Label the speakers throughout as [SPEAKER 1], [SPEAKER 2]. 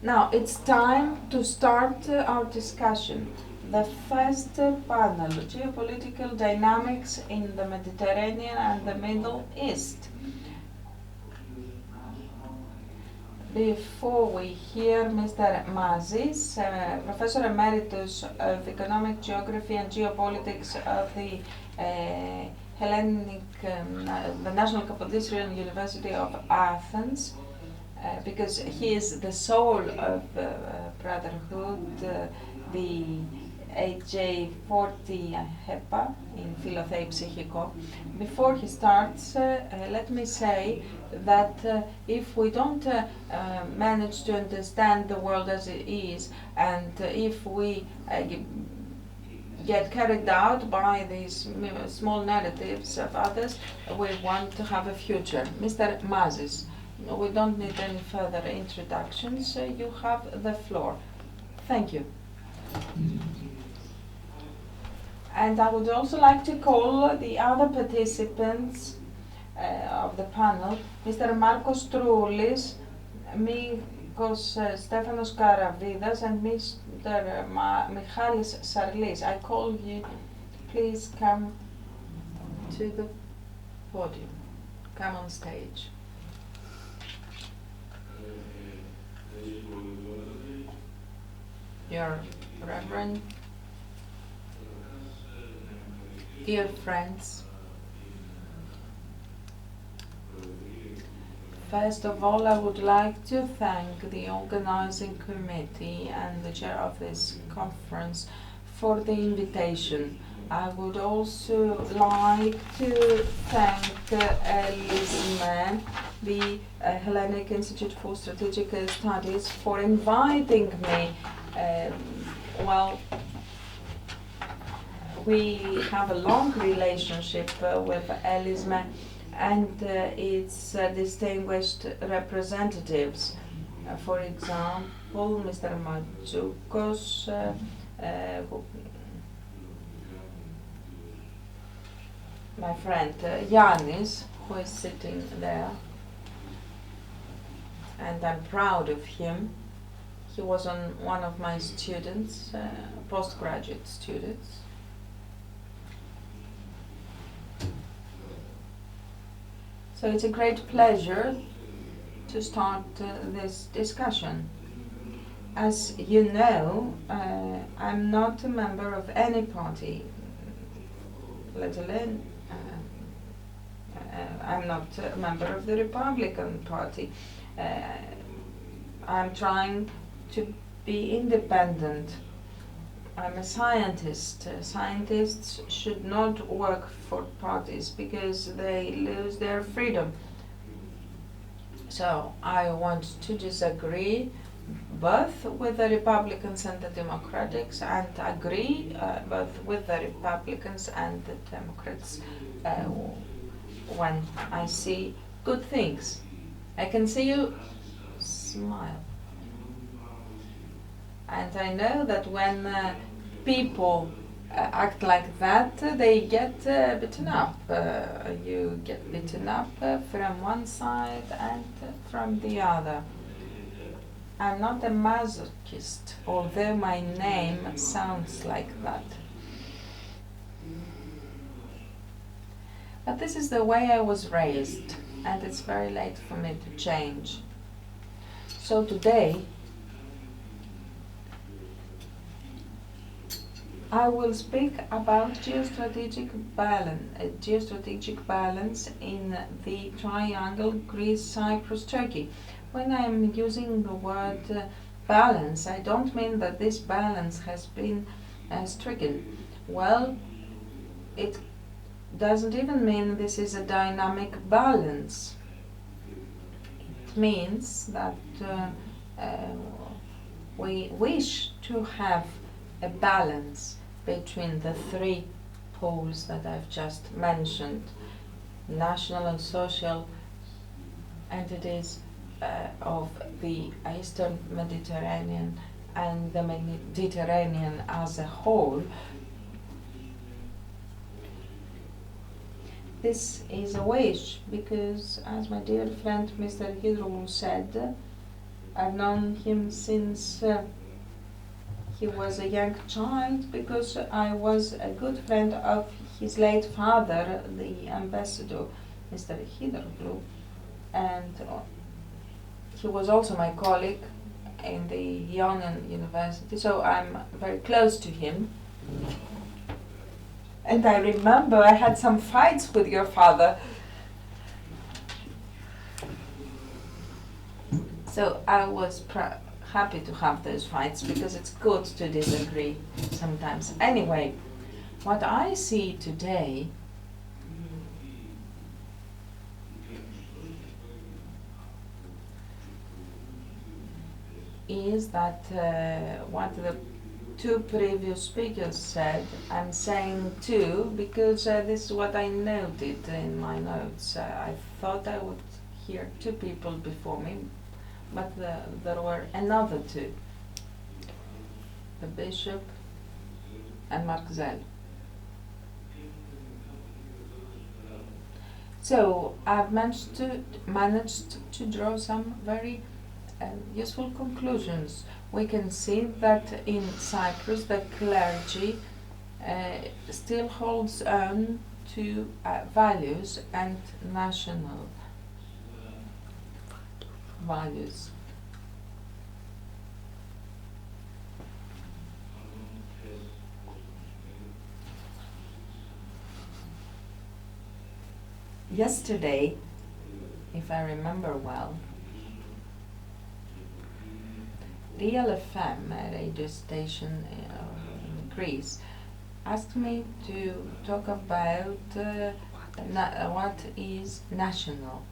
[SPEAKER 1] Now it's time to start our discussion. The first panel, geopolitical dynamics in the Mediterranean and the Middle East. Before we hear Mr. Mazis, Professor Emeritus of Economic Geography and Geopolitics of the the National Kapodistrian University of Athens, because he is the soul of Brotherhood, the HJ40 HEPA in Philothei Psychiko. Before he starts, let me say that if we don't manage to understand the world as it is, and if we get carried out by these small narratives of others, we want to have a future. Mr. Mazis, we don't need any further introductions. You have the floor. Thank you. And I would also like to call the other participants of the panel, Mr. Markos Troulis, Mikos Stefanos Karavidas, and Mr. Michalis Sarlis. I call you, please come to the podium, come on stage. Your Reverend, dear friends, first of all, I would like to thank the organizing committee and the chair of this conference for the invitation. I would also like to thank Elisme, the Hellenic Institute for Strategic Studies, for inviting me. We have a long relationship with Elisme and its distinguished representatives. For example, Mr. Matsoukos, my friend Yannis, who is sitting there, and I'm proud of him. He was one of my students, postgraduate students. So it's a great pleasure to start this discussion. As you know, I'm not a member of any party, let alone I'm not a member of the Republican Party. I'm trying to be independent. I'm a scientist. Scientists should not work for parties because they lose their freedom. So I want to disagree both with the Republicans and the Democrats, and agree both with the Republicans and the Democrats when I see good things. I can see you smile. And I know that when people act like that, they get beaten up. You get beaten up from one side and from the other. I'm not a masochist, although my name sounds like that. But this is the way I was raised, and it's very late for me to change. So today, I will speak about geostrategic balance in the triangle Greece, Cyprus, Turkey. When I'm using the word balance, I don't mean that this balance has been stricken. Well, it doesn't even mean this is a dynamic balance. It means that we wish to have a balance between the three poles that I've just mentioned, national and social entities of the Eastern Mediterranean and the Mediterranean as a whole. This is a wish because, as my dear friend Mr. Hydroulou said, I've known him since he was a young child, because I was a good friend of his late father, the ambassador, Mr. Hidroglu, and he was also my colleague in the Ionian University, so I'm very close to him. And I remember I had some fights with your father. So I was happy to have those fights, because it's good to disagree sometimes. Anyway, what I see today is that what the two previous speakers said, I'm saying too, because this is what I noted in my notes. I thought I would hear two people before me, but there were another two, the bishop and Mark Zell. So I've managed to draw some very useful conclusions. We can see that in Cyprus the clergy still holds on to values and national values. Yesterday, if I remember well, Real FM, a radio station in Greece, asked me to talk about what is national,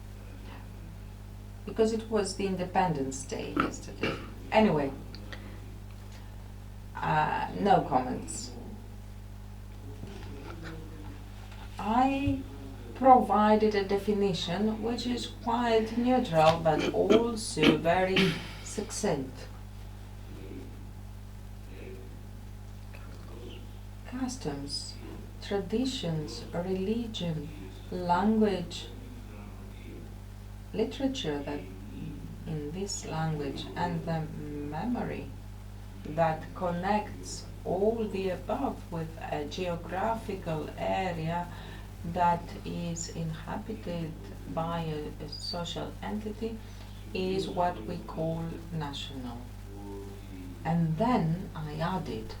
[SPEAKER 1] because it was the Independence Day yesterday. Anyway, no comments. I provided a definition which is quite neutral but also very succinct. Customs, traditions, religion, language, literature that in this language, and the memory that connects all the above with a geographical area that is inhabited by a social entity is what we call national. And then I added,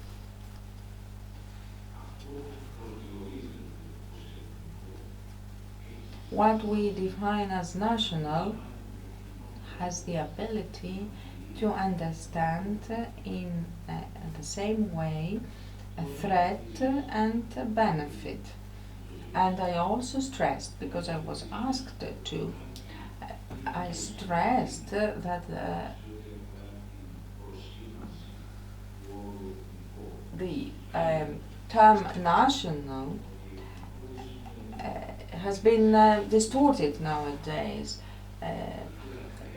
[SPEAKER 1] what we define as national has the ability to understand in the same way a threat and a benefit. And I also stressed, because I was asked to, I stressed that the term national has been distorted nowadays.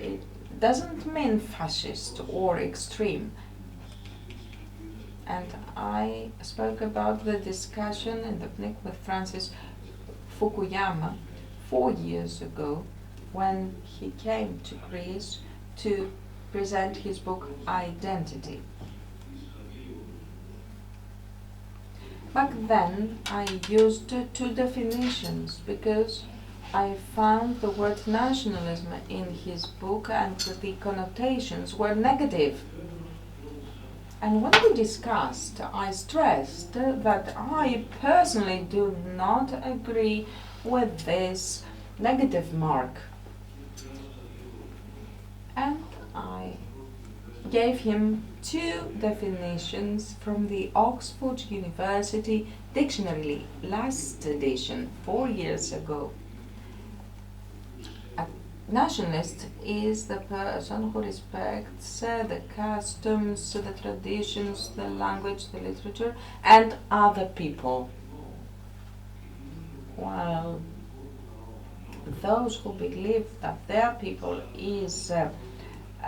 [SPEAKER 1] It doesn't mean fascist or extreme. And I spoke about the discussion in the PNIC with Francis Fukuyama 4 years ago, when he came to Greece to present his book Identity. Back then I used two definitions, because I found the word nationalism in his book and the connotations were negative. And when we discussed, I stressed that I personally do not agree with this negative mark. And I gave him two definitions from the Oxford University Dictionary, last edition, 4 years ago. A nationalist is the person who respects the customs, the traditions, the language, the literature, and other people. While those who believe that their people is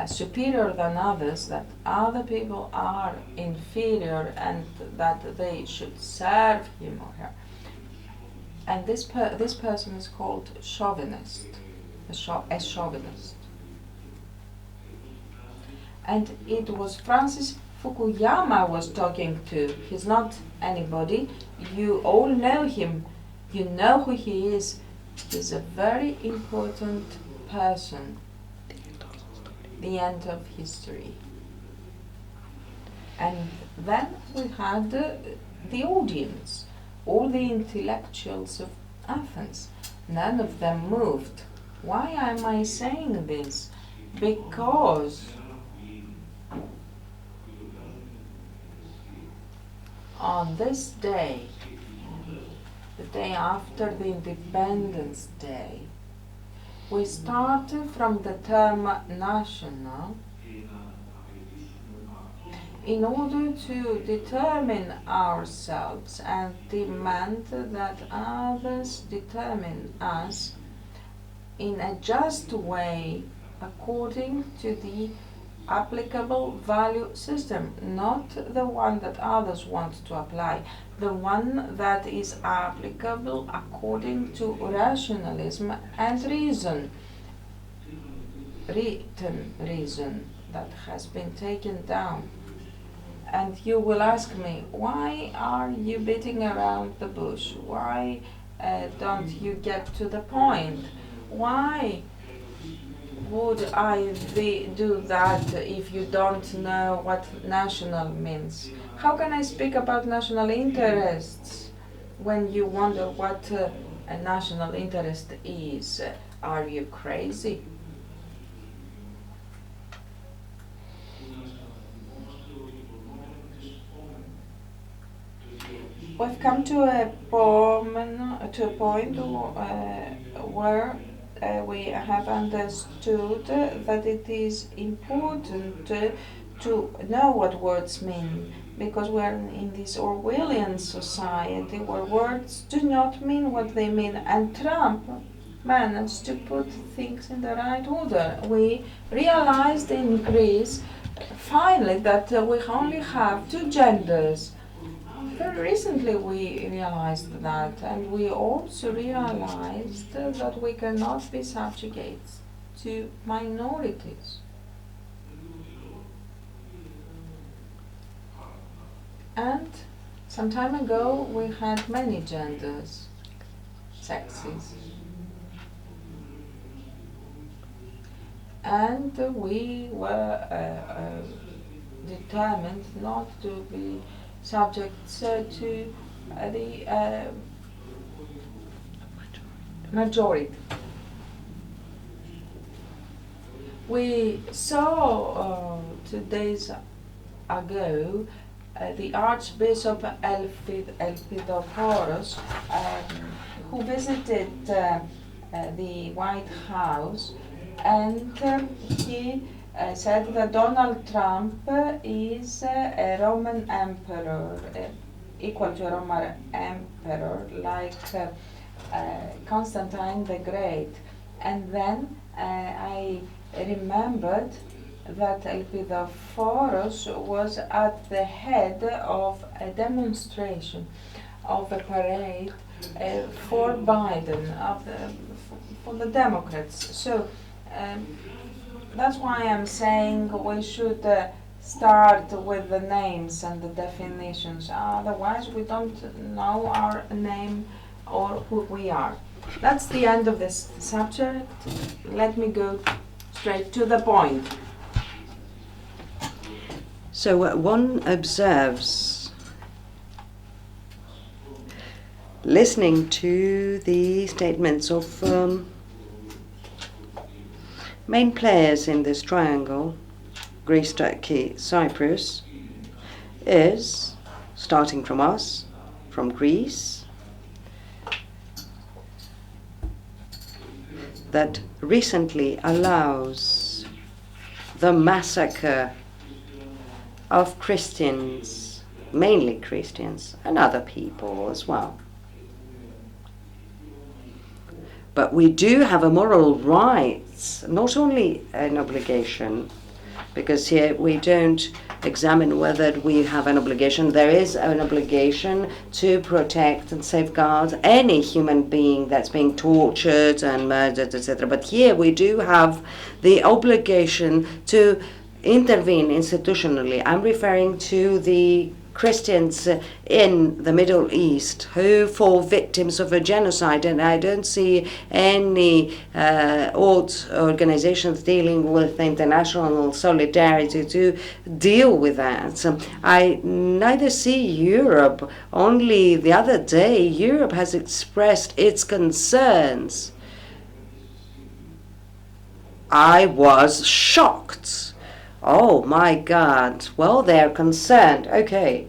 [SPEAKER 1] superior than others, that other people are inferior and that they should serve him or her. And this person is called chauvinist, a chauvinist. And it was Francis Fukuyama was talking to. He's not anybody. You all know him. You know who he is. He's a very important person. The end of history. And then we had the audience, all the intellectuals of Athens. None of them moved. Why am I saying this? Because on this day, the day after the Independence Day, we started from the term national in order to determine ourselves and demand that others determine us in a just way according to the applicable value system, not the one that others want to apply, the one that is applicable according to rationalism and reason, written reason that has been taken down. And you will ask me, why are you beating around the bush? Why don't you get to the point? Why would I do that if you don't know what national means? How can I speak about national interests when you wonder what a national interest is? Are you crazy? We've come to a point where we have understood that it is important to know what words mean, because we're in this Orwellian society where words do not mean what they mean, and Trump managed to put things in the right order. We realized in Greece finally that we only have two genders. Very recently we realized that, and we also realized that we cannot be subjugates to minorities. And some time ago we had many genders, sexes. And we were determined not to be subjects to the majority. We saw 2 days ago the Archbishop Elpidophoros, who visited the White House, and he said that Donald Trump is a Roman emperor, equal to a Roman emperor, like Constantine the Great. And then I remembered that Elpidophoros was at the head of a demonstration, of a parade for Biden, for the Democrats. So that's why I'm saying we should start with the names and the definitions. Otherwise, we don't know our name or who we are. That's the end of this subject. Let me go straight to the point.
[SPEAKER 2] So one observes, listening to the statements of main players in this triangle, Greece, Turkey, Cyprus, is, starting from us, from Greece, that recently allows the massacre of Christians, mainly Christians, and other people as well. But we do have a moral rights, not only an obligation, because here we don't examine whether we have an obligation. There is an obligation to protect and safeguard any human being that's being tortured and murdered, etc. But here we do have the obligation to intervene institutionally. I'm referring to the Christians in the Middle East who fall victims of a genocide, and I don't see any organizations dealing with international solidarity to deal with that. I neither see Europe. Only the other day, Europe has expressed its concerns. I was shocked. Oh my God. Well, they're concerned. Okay.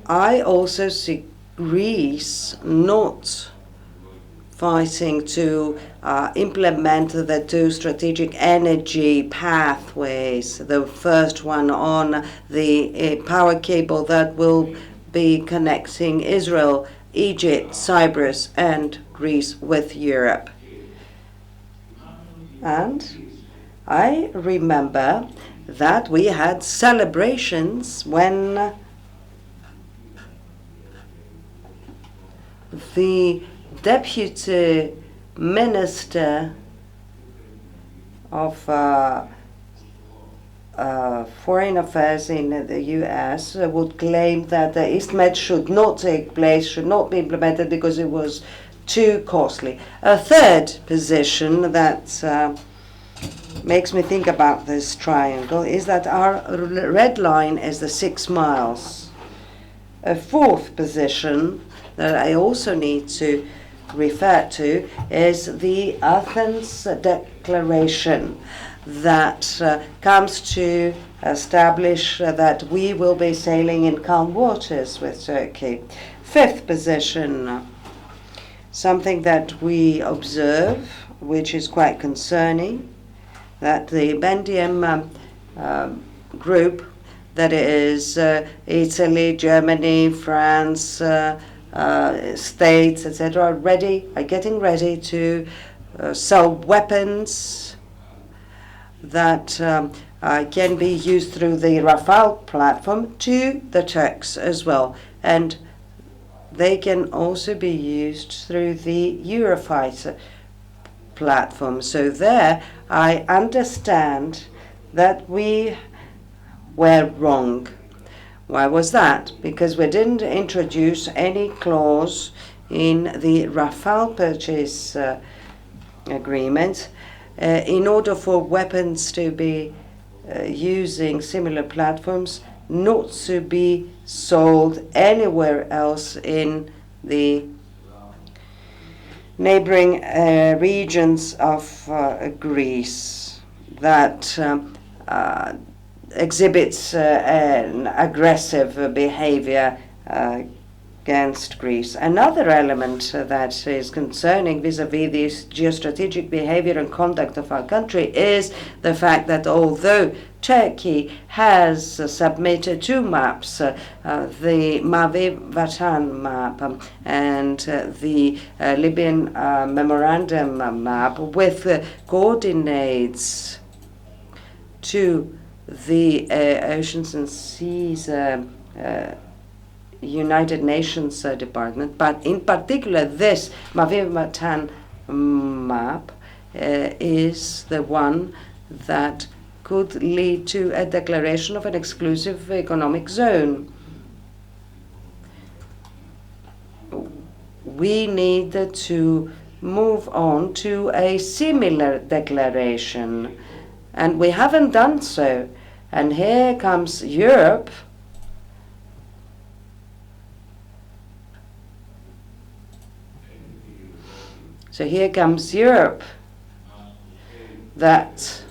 [SPEAKER 2] I also see Greece not fighting to implement the two strategic energy pathways. The first one on the power cable that will be connecting Israel, Egypt, Cyprus, and Greece with Europe. And I remember that we had celebrations when the deputy minister of Foreign Affairs in the US would claim that the EastMed should not take place, should not be implemented because it was too costly. A third position that makes me think about this triangle is that our red line is the 6 miles. A fourth position that I also need to refer to is the Athens Declaration that comes to establish that we will be sailing in calm waters with Turkey. Fifth position, something that we observe, which is quite concerning, that the Bendium group, that is Italy, Germany, France, states, etc., are getting ready to sell weapons that can be used through the Rafale platform to the Turks as well. And they can also be used through the Eurofighter platform. So there I understand that we were wrong. Why was that? Because we didn't introduce any clause in the Rafale purchase agreement in order for weapons to be using similar platforms not to be sold anywhere else in the neighboring regions of Greece that exhibits an aggressive behavior against Greece. Another element that is concerning vis-à-vis this geostrategic behavior and conduct of our country is the fact that although Turkey has submitted 2 maps, the Mavi-Vatan map and the Libyan memorandum map with coordinates to the Oceans and Seas United Nations Department, but in particular this Mavi-Vatan map is the one that could lead to a declaration of an exclusive economic zone. We need to move on to a similar declaration, and we haven't done so. And here comes Europe that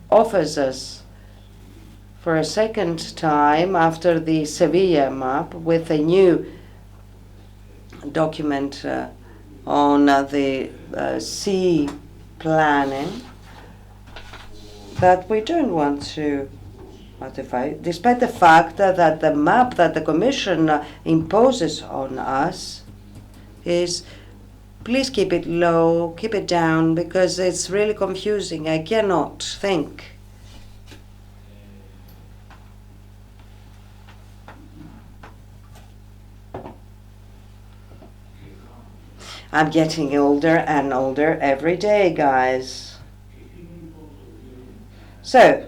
[SPEAKER 2] offers us for a second time after the Sevilla map with a new document on the sea planning that we don't want to ratify, despite the fact that the map that the Commission imposes on us is, please keep it low, keep it down, because it's really confusing. I cannot think. I'm getting older and older every day, guys. So,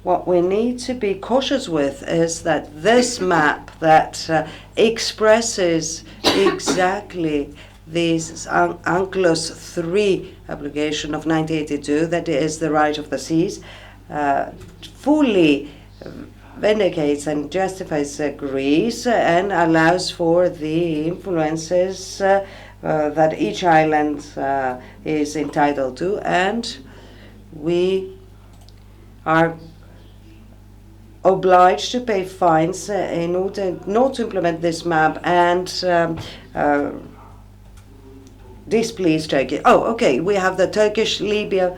[SPEAKER 2] what we need to be cautious with is that this map that expresses exactly this UNCLOS 3 obligation of 1982, that is the right of the seas, fully vindicates and justifies Greece and allows for the influences that each island is entitled to, and we are obliged to pay fines in order not to implement this map and displease Turkey. Oh, okay, we have the Turkish-Libya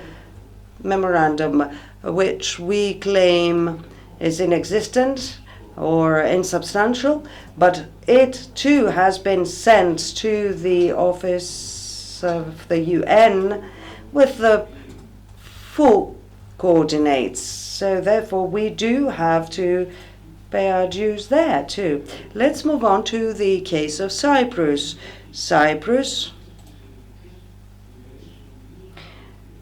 [SPEAKER 2] memorandum, which we claim is inexistent or insubstantial, but it too has been sent to the office of the UN with the full coordinates. So therefore we do have to pay our dues there too. Let's move on to the case of Cyprus. Cyprus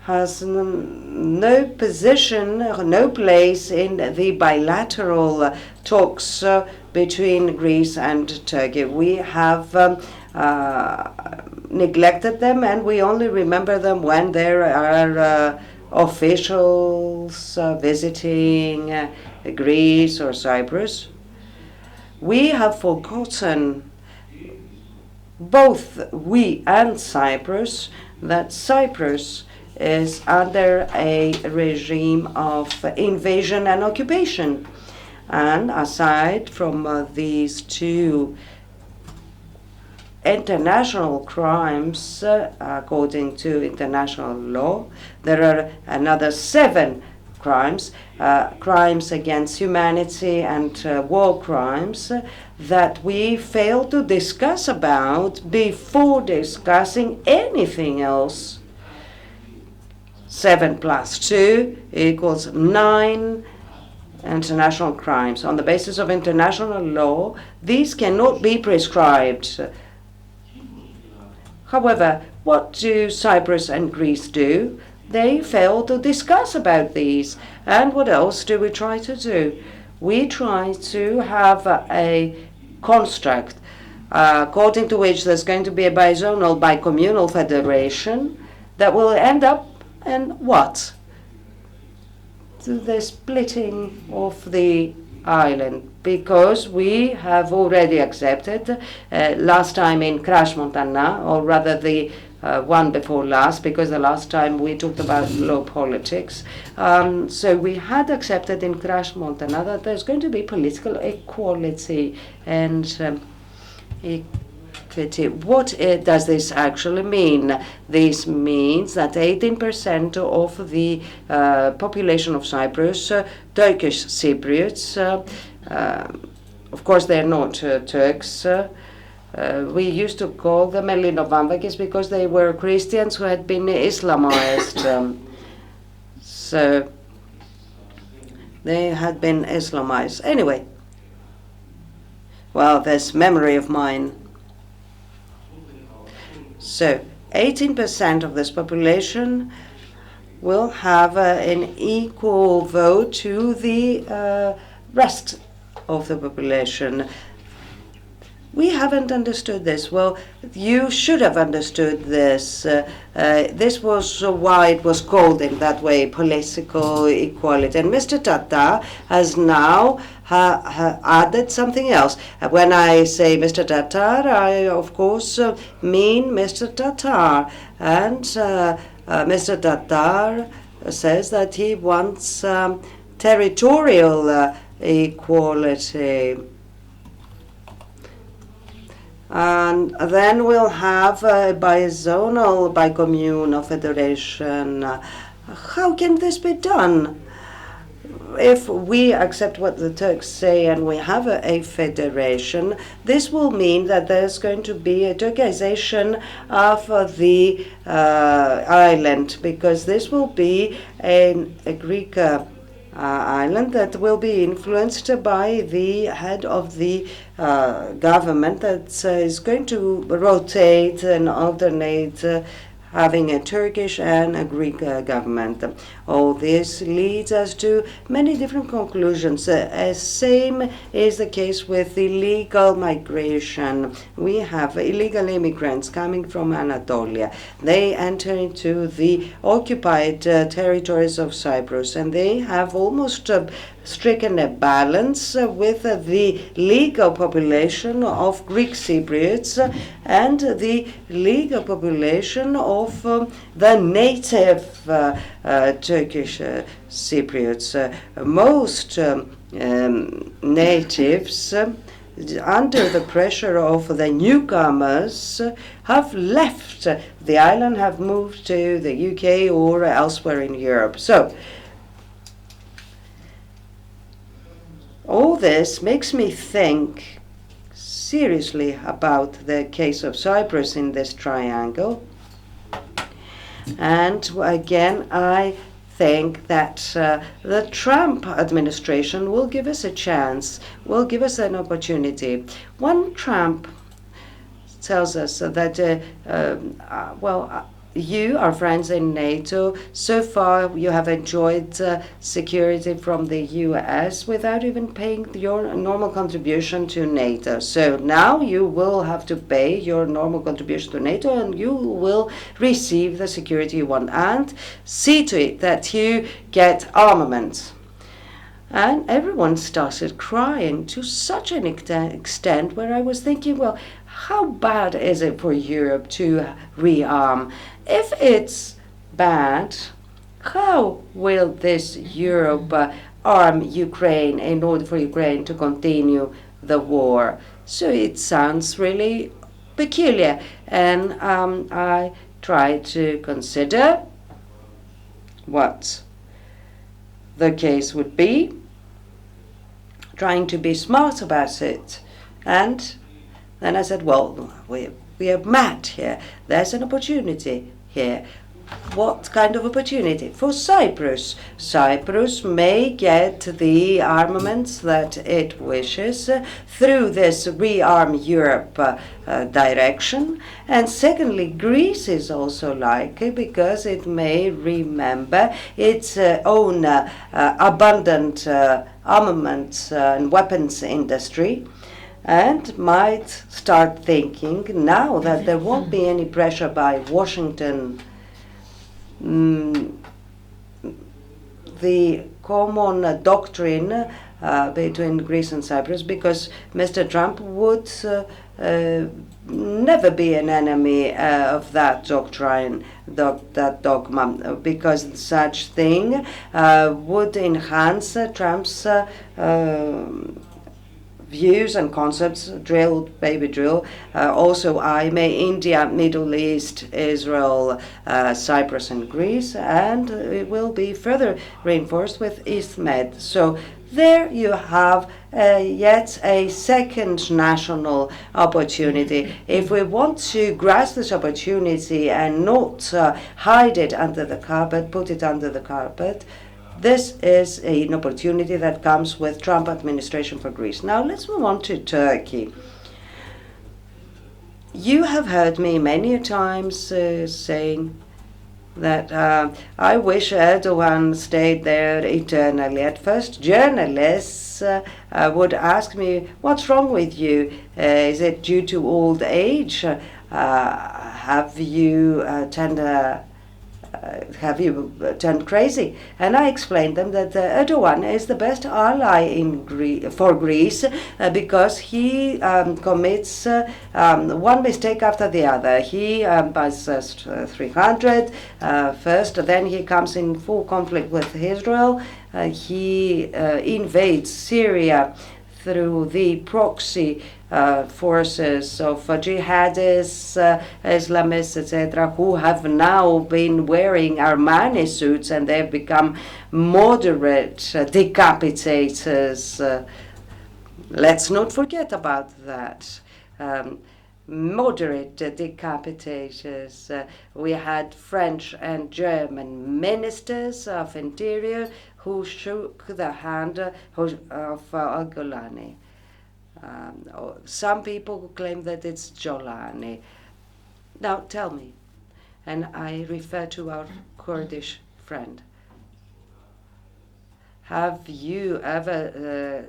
[SPEAKER 2] has no position, no place in the bilateral talks between Greece and Turkey. We have neglected them, and we only remember them when there are officials visiting Greece or Cyprus. We have forgotten, both we and Cyprus, that Cyprus is under a regime of invasion and occupation. And aside from these two international crimes, according to international law, there are another 7 crimes, crimes against humanity and war crimes that we fail to discuss about before discussing anything else. 7 plus 2 equals 9 international crimes. On the basis of international law, these cannot be prescribed. However, what do Cyprus and Greece do? They fail to discuss about these. And what else do we try to do? We try to have a construct according to which there's going to be a bizonal, bicommunal federation that will end up in what? To the splitting of the island, because we have already accepted last time in Crash Montana, or rather the one before last, because the last time we talked about law politics. So we had accepted in Crash Montana that there's going to be political equality and equity. What does this actually mean? This means that 18% of the population of Cyprus, Turkish Cypriots, of course they're not Turks. We used to call them Ellinovamvakis because they were Christians who had been Islamized. So they had been Islamized. Anyway, well, this memory of mine. So 18% of this population will have an equal vote to the rest of the population. We haven't understood this. Well, you should have understood this. This was why it was called in that way, political equality. And Mr. Tata has now added something else. When I say Mr. Tatar, I of course mean Mr. Tatar. And Mr. Tatar says that he wants territorial equality. And then we'll have a bizonal, bicommunal federation. How can this be done? If we accept what the Turks say and we have a federation, this will mean that there's going to be a Turkization of the island, because this will be a Greek island that will be influenced by the head of the government that is going to rotate and alternate having a Turkish and a Greek government. All this leads us to many different conclusions. Same is the case with illegal migration. We have illegal immigrants coming from Anatolia. They enter into the occupied territories of Cyprus, and they have almost stricken a balance with the legal population of Greek Cypriots and the legal population of the native Turkish Cypriots. Most natives, under the pressure of the newcomers, have left the island, have moved to the UK or elsewhere in Europe. So, all this makes me think seriously about the case of Cyprus in this triangle. And again, I think that the Trump administration will give us a chance, will give us an opportunity. When Trump tells us that, you are friends in NATO. So far, you have enjoyed security from the US without even paying your normal contribution to NATO. So now you will have to pay your normal contribution to NATO and you will receive the security you want. And see to it that you get armaments. And everyone started crying to such an extent where I was thinking, well, how bad is it for Europe to rearm? If it's bad, how will this Europe arm Ukraine in order for Ukraine to continue the war? So it sounds really peculiar. And I try to consider what the case would be, trying to be smart about it. And then I said, well, we are mad here. There's an opportunity here. What kind of opportunity? For Cyprus. Cyprus may get the armaments that it wishes through this Rearm Europe direction. And secondly, Greece is also likely because it may remember its own abundant armaments and weapons industry, and might start thinking now that there won't be any pressure by Washington. The common doctrine between Greece and Cyprus, because Mr. Trump would never be an enemy of that doctrine, that dogma, because such thing would enhance Trump's views and concepts, drill, baby drill, also IME, India, Middle East, Israel, Cyprus and Greece, and it will be further reinforced with EastMed. So there you have yet a second national opportunity. If we want to grasp this opportunity and not hide it under the carpet, put it under the carpet, this is an opportunity that comes with Trump administration for Greece. Now let's move on to Turkey. You have heard me many times saying that I wish Erdogan stayed there eternally. At first, journalists would ask me, what's wrong with you? Is it due to old age? Have you turned crazy? And I explained them that Erdogan is the best ally for Greece because he commits one mistake after the other. He buys 300 first, then he comes in full conflict with Israel. He invades Syria through the proxy forces of jihadists, Islamists, etc., who have now been wearing Armani suits and they've become moderate decapitators. Let's not forget about that. moderate decapitators. We had French and German ministers of interior who shook the hand of Al-Golani. Some people claim that it's Jolani. Now tell me, and I refer to our Kurdish friend, have you ever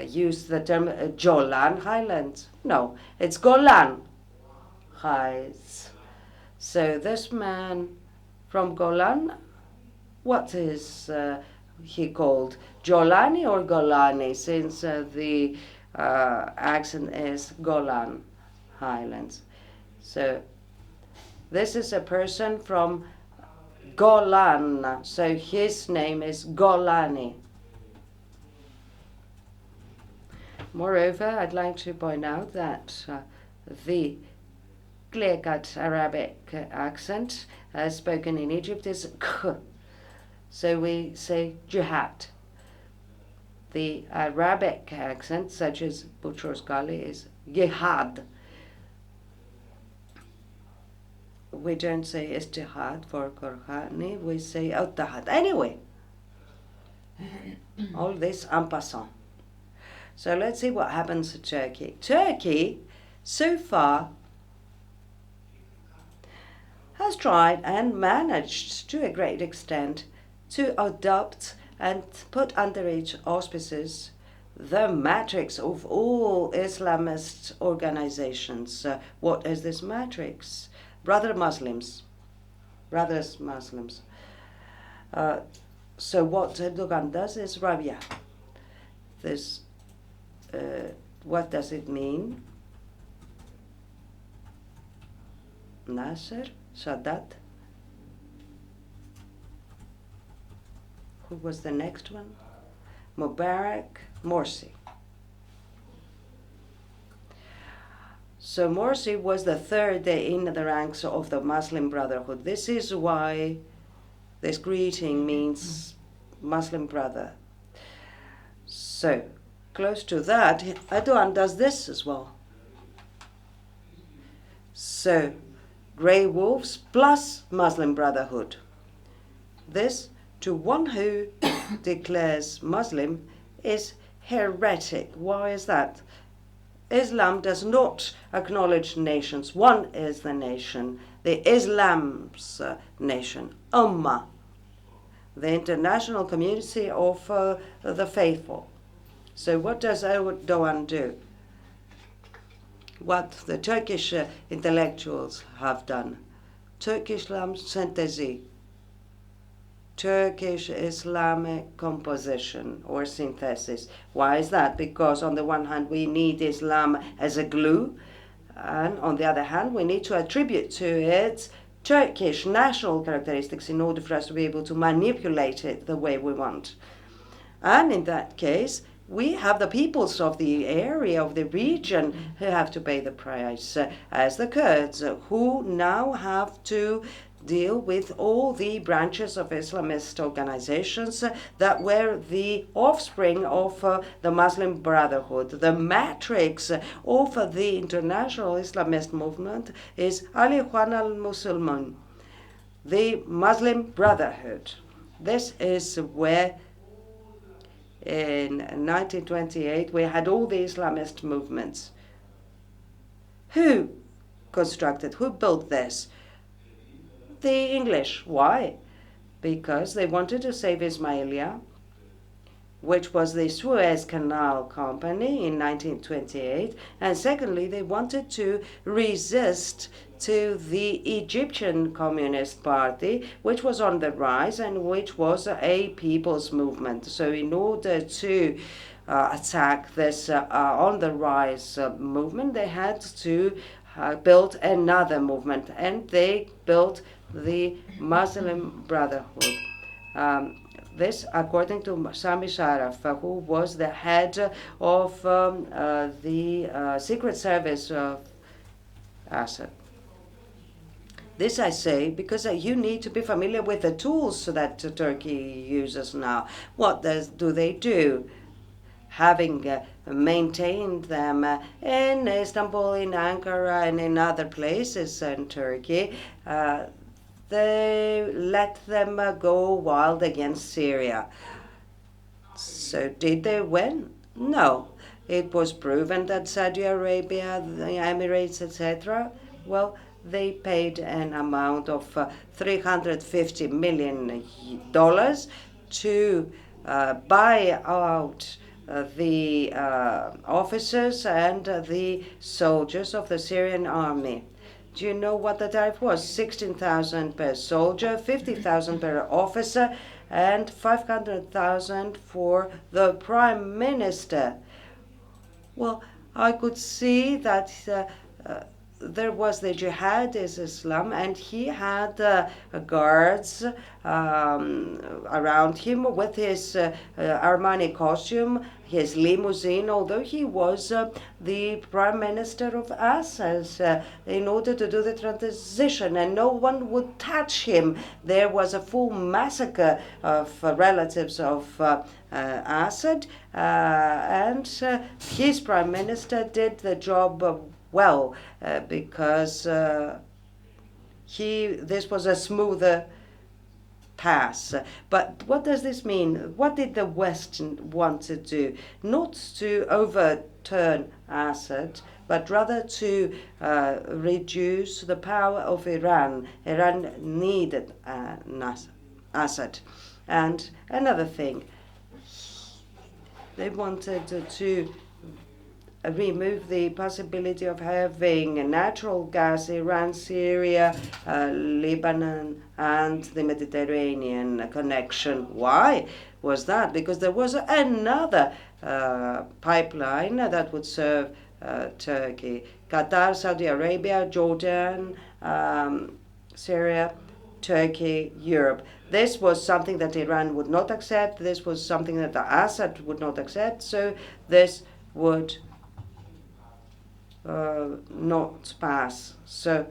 [SPEAKER 2] used the term Jolan Highlands? No, it's Golan Heights. So this man from Golan, what is he called? Jolani or Golani, since the accent is Golan Highlands. So this is a person from Golan, so his name is Golani. Moreover, I'd like to point out that the clear-cut Arabic accent spoken in Egypt is k, so we say jihad. The Arabic accent, such as Butcher's Gali, is jihad. We don't say istihad for Korhani, we say al-tahad. Anyway, all this en passant. So let's see what happens to Turkey. Turkey, so far, has tried and managed to a great extent to adopt and put under its auspices the matrix of all Islamist organizations. What is this matrix? Brothers Muslims. So what Erdogan does is Rabia. This, what does it mean? Nasser, Sadat. Who was the next one? Mubarak, Morsi. So Morsi was the third in the ranks of the Muslim Brotherhood. This is why this greeting means Muslim brother. So, close to that, Erdogan does this as well. So, grey wolves plus Muslim Brotherhood. This, to one who declares Muslim, is heretic. Why is that? Islam does not acknowledge nations. One is the nation, the Islam's nation, Ummah, the international community of the faithful. So what does Erdogan do? What the Turkish intellectuals have done. Turkish Islam synthesis. Turkish Islamic composition or synthesis. Why is that? Because on the one hand we need Islam as a glue, and on the other hand we need to attribute to it Turkish national characteristics in order for us to be able to manipulate it the way we want. And in that case, we have the peoples of the area, of the region, who have to pay the price, as the Kurds, who now have to deal with all the branches of Islamist organizations that were the offspring of the Muslim Brotherhood. The matrix of the international Islamist movement is Ali Ikhwan al-Muslimin, the Muslim Brotherhood. This is where in 1928 we had all the Islamist movements. Who constructed, who built this? The English. Why? Because they wanted to save Ismailia, which was the Suez Canal Company in 1928, and secondly, they wanted to resist to the Egyptian Communist Party, which was on the rise and which was a people's movement. So in order to attack this on the rise movement, they had to build another movement, and they built the Muslim Brotherhood. This, according to Sami Sharaf, who was the head of the Secret Service of Assad. This I say because you need to be familiar with the tools that Turkey uses now. What do they do? having maintained them in Istanbul, in Ankara, and in other places in Turkey, they let them go wild against Syria. So did they win? No. It was proven that Saudi Arabia, the Emirates, etc., well, they paid an amount of $350 million to buy out the officers and the soldiers of the Syrian army. Do you know what the tariff was? 16,000 per soldier, 50,000 per officer, and 500,000 for the prime minister. Well, I could see that there was the jihadist Islam, and he had guards around him with his Armani costume, his limousine, although he was the prime minister of Assad in order to do the transition, and no one would touch him. There was a full massacre of relatives of Assad, and his prime minister did the job well, because this was a smoother pass. But what does this mean? What did the West want to do? Not to overturn Assad, but rather to reduce the power of Iran. Iran needed Assad. And another thing, they wanted to remove the possibility of having natural gas, Iran, Syria, Lebanon, and the Mediterranean connection. Why was that? Because there was another pipeline that would serve Turkey. Qatar, Saudi Arabia, Jordan, Syria, Turkey, Europe. This was something that Iran would not accept. This was something that Assad would not accept. So this would not pass. So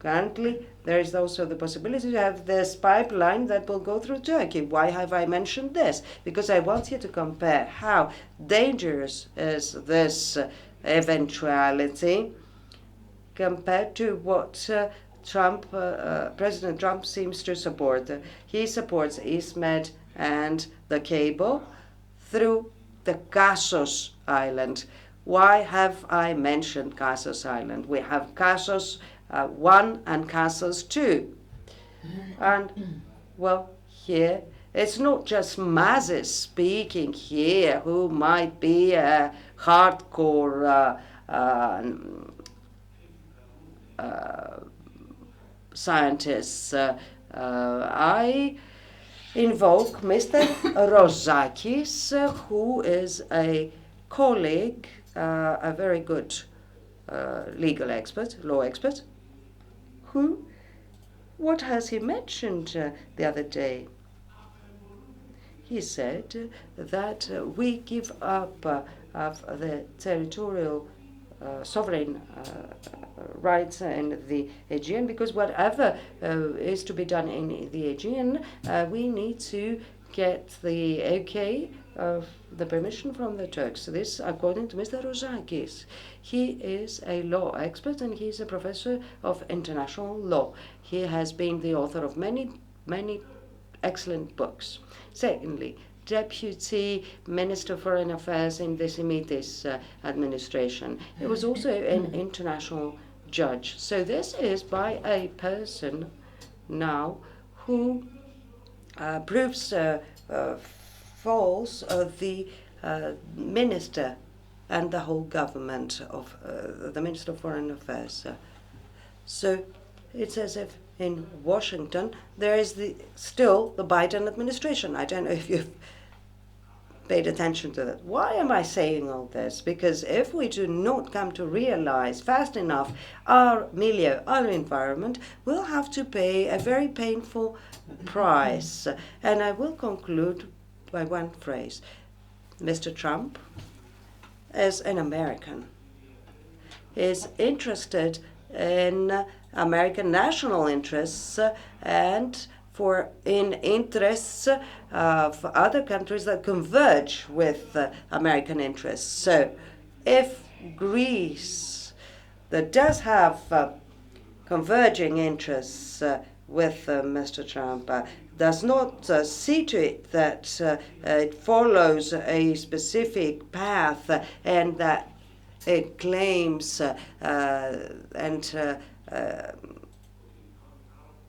[SPEAKER 2] currently there is also the possibility to have this pipeline that will go through Turkey. Why have I mentioned this? Because I want you to compare how dangerous is this eventuality compared to what President Trump seems to support. He supports EastMed and the cable through the Kassos Island. Why have I mentioned Kassos Island? We have Kassos 1 and Kassos 2. And, well, here, it's not just Mazis speaking here, who might be a hardcore scientists. I invoke Mr. Rozakis, who is a colleague, a very good legal expert, law expert, who, what has he mentioned the other day? He said that we give up of the territorial sovereign rights in the Aegean, because whatever is to be done in the Aegean, we need to get the okay of the permission from the Turks. This, according to Mr. Rozakis. He is a law expert and he is a professor of international law. He has been the author of many excellent books. Secondly, Deputy Minister of Foreign Affairs in the Simitis administration. He was also an international judge. So this is by a person now who proves false the minister and the whole government of the Minister of Foreign Affairs. So it's as if in Washington there is still the Biden administration. I don't know if you've paid attention to that. Why am I saying all this? Because if we do not come to realize fast enough our milieu, our environment, we'll have to pay a very painful price. And I will conclude by one phrase. Mr. Trump is an American. He is interested in American national interests and in interests of other countries that converge with American interests. So if Greece, that does have converging interests with Mr. Trump, does not see to it that it follows a specific path and that it claims and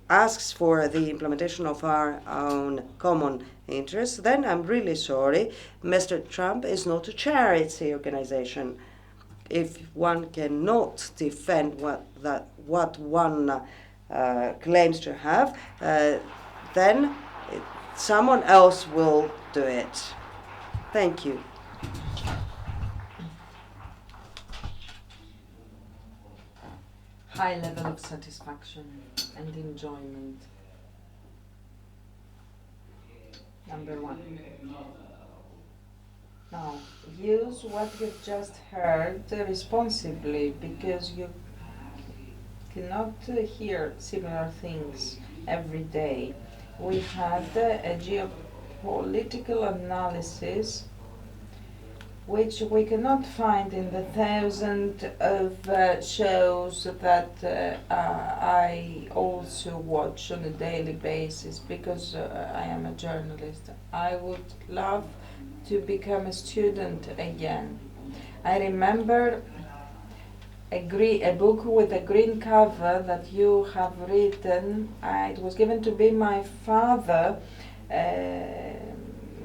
[SPEAKER 2] asks for the implementation of our own common interests, then I'm really sorry. Mr. Trump is not a charity organization. If one cannot defend what one claims to have, then someone else will do it. Thank you.
[SPEAKER 1] High level of satisfaction and enjoyment. Number one. Now, use what you've just heard responsibly, because you cannot hear similar things every day. We had a geopolitical analysis which we cannot find in the thousands of shows that I also watch on a daily basis, because I am a journalist. I would love to become a student again. I remember a book with a green cover that you have written. It was given to be my father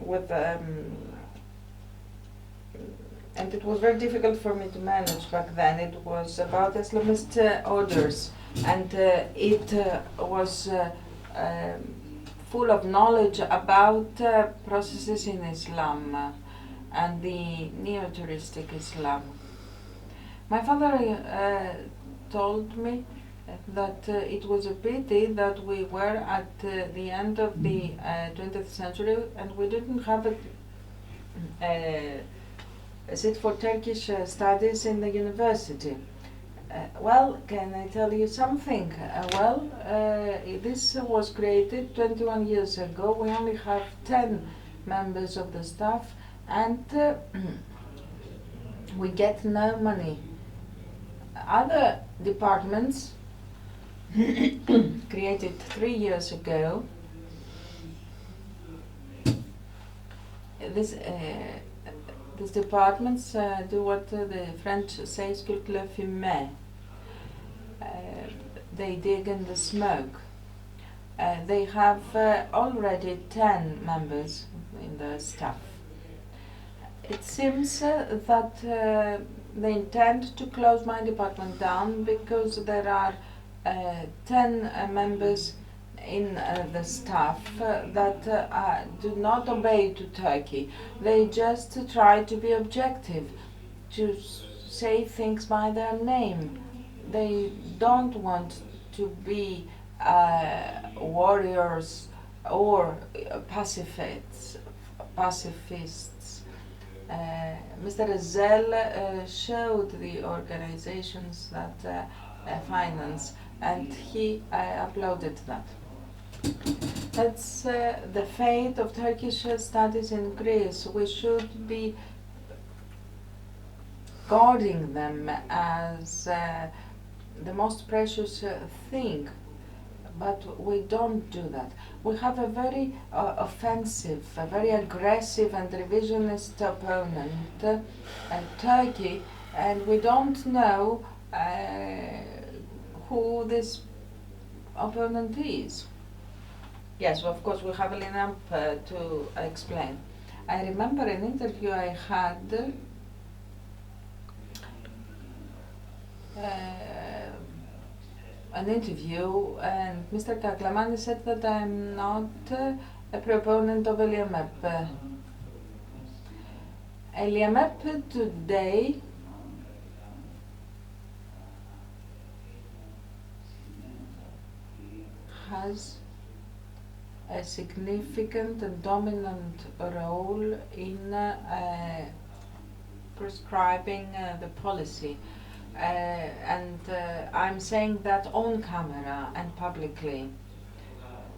[SPEAKER 1] with and it was very difficult for me to manage back then. It was about Islamist orders, and it was full of knowledge about processes in Islam and the neo-touristic Islam. My father told me that it was a pity that we were at the end of the 20th century and we didn't have a seat for Turkish studies in the university. Well, can I tell you something? This was created 21 years ago. We only have 10 members of the staff, and we get no money. Other departments created 3 years ago. These departments do what the French say, "scrute le fumet." They dig in the smoke. They have already 10 members in the staff. It seems that they intend to close my department down because there are 10 members in the staff that do not obey to Turkey. They just try to be objective, to say things by their name. They don't want to be warriors or pacifists. Mr. Ezel showed the organizations that finance, and he uploaded that. That's the fate of Turkish studies in Greece. We should be guarding them as the most precious thing, but we don't do that. We have a very offensive, a very aggressive and revisionist opponent, Turkey, and we don't know who this opponent is. Yes, well, of course, we have enough to explain. I remember an interview I had and Mr. Kaklamani said that I'm not a proponent of Eliamep. Eliamep today has a significant and dominant role in prescribing the policy. And I'm saying that on camera and publicly.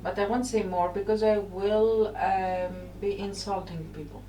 [SPEAKER 1] But I won't say more because I will be insulting people.